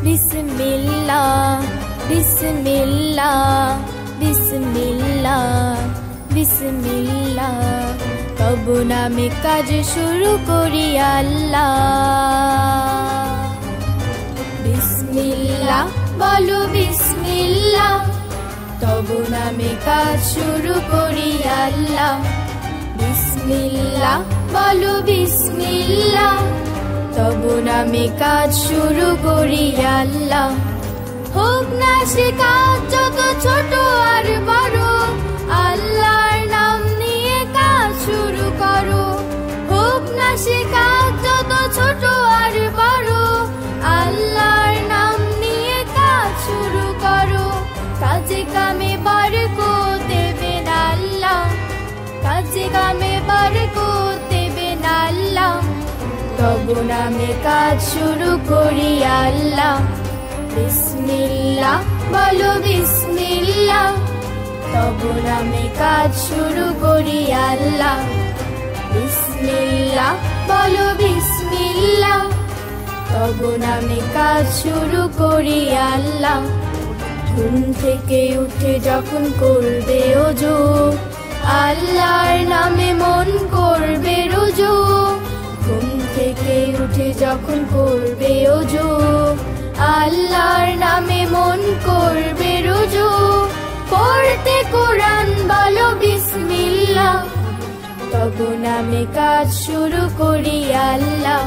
বিসমিল্লাহ বিসমিল্লাহ বিসমিল্লাহ বিসমিল্লাহ তব নামে কাজ শুরু করি আল্লাহ। বিসমিল্লাহ বলো বিসমিল্লাহ তব নামে কাজ শুরু করি আল্লাহ। বিসমিল্লাহ বলো বিসমিল্লাহ তব নামে কাজ শুরু করি আল্লাহ। হোক না সে কাজ যত ছোট আর বড়, আল্লাহর নাম নিয়ে কাজ শুরু করো। হোক না সে কাজ যত ছোট আর বড়, আল্লাহর নাম নিয়ে কাজ শুরু করো। কাজে কামে বরকত দেবেন আল্লাহ, কাজে কামে বরকত দেবেন আল্লাহ। তব নামে কাজ শুরু করি আল্লাহ। বিসমিল্লাহ বলো বিসমিল্লাহ তব নামে কাজ শুরু করি আল্লাহ। বিসমিল্লাহ বলো বিসমিল্লাহ তব নামে কাজ শুরু করি আল্লাহ। ঘুম থেকে উঠে যখন করবে ওযু, আল্লাহর নামে মন করবে রুজু। ঘুম থেকে উঠে যখন করবে ওযু, আল্লাহর নামে মন করবে রুজু। পড়তে কোরআন বলো বিসমিল্লাহ তব নামে কাজ শুরু করি আল্লাহ।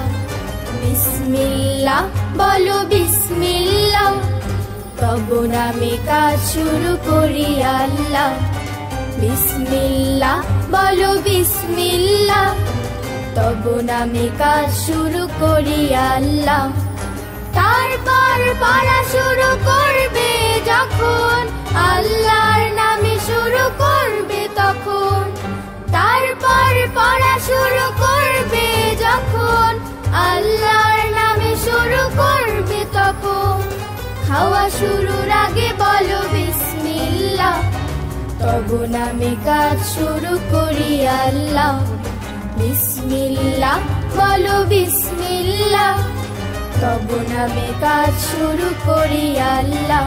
বিসমিল্লাহ বলো বিসমিল্লাহ তব নামে কাজ শুরু করি আল্লাহ। বিসমিল্লাহ বলো বিসমিল্লাহ তব নামে কাজ শুরু করি আল্লাহ। তারপর পড়া শুরু করবে যখন, আল্লাহর নামে শুরু করবে তখন। তারপর পড়া শুরু করবে যখন, আল্লাহর নামে শুরু করবে তখন। খাওয়া শুরুর আগে বলো বিসমিল্লাহ তব নামে কাজ শুরু করি আল্লাহ। বিসমিল্লাহ বলো বিসমিল্লাহ তব নামে কাজ শুরু করি আল্লাহ।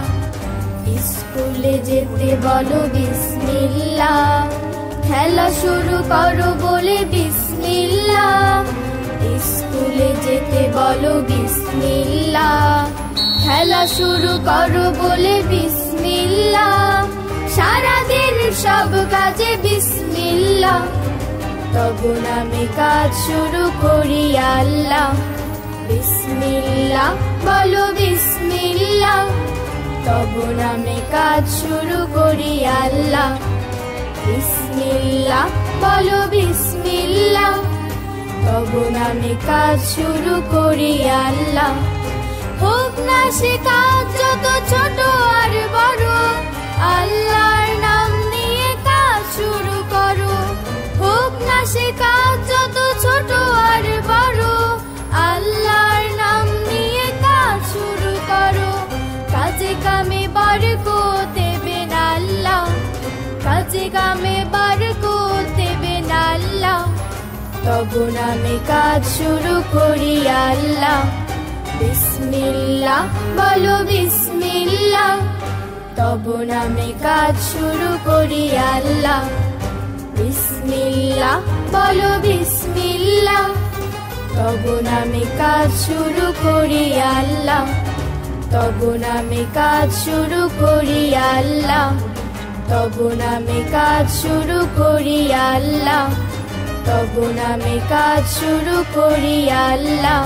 স্কুলে যেতে বলো বিসমিল্লাহ, খেলা শুরু করো বলে বিসমিল্লাহ। স্কুলে যেতে বলো বিসমিল্লাহ, খেলা শুরু করো বলে বিসমিল্লাহ। সারাদিন সব কাজে বিসমিল্লাহ তব নামে কাজ শুরু করি আল্লাহ। বিসমিল্লাহ বলো বিসমিল্লাহ তব নামে কাজ শুরু করি আল্লাহ। বিসমিল্লাহ বলো বিসমিল্লাহ তব নামে কাজ শুরু করি আল্লাহ। হোক না সে কাজ যত ছোট আর বড়, আল্লাহর নাম নিয়ে কাজ শুরু করো। হোক না সে কাজ যত ছোট আর বড়, আল্লাহর নাম নিয়ে কাজ শুরু করো। কাজে কামে বরকত দেবেন আল্লাহ, কাজে কামে বরকত দেবেন আল্লাহ। তব নামে কাজ শুরু করি আল্লাহ। বিসমিল্লাহ বলো বিসমিল্লাহ তব নামে কাজ শুরু করি আল্লাহ। বিসমিল্লাহ বলো বিসমিল্লাহ তব নামে কাজ শুরু করি আল্লাহ। তব নামে কাজ শুরু করি আল্লাহ। তব নামে কাজ শুরু করি আল্লাহ। তব নামে কাজ শুরু করি আল্লাহ।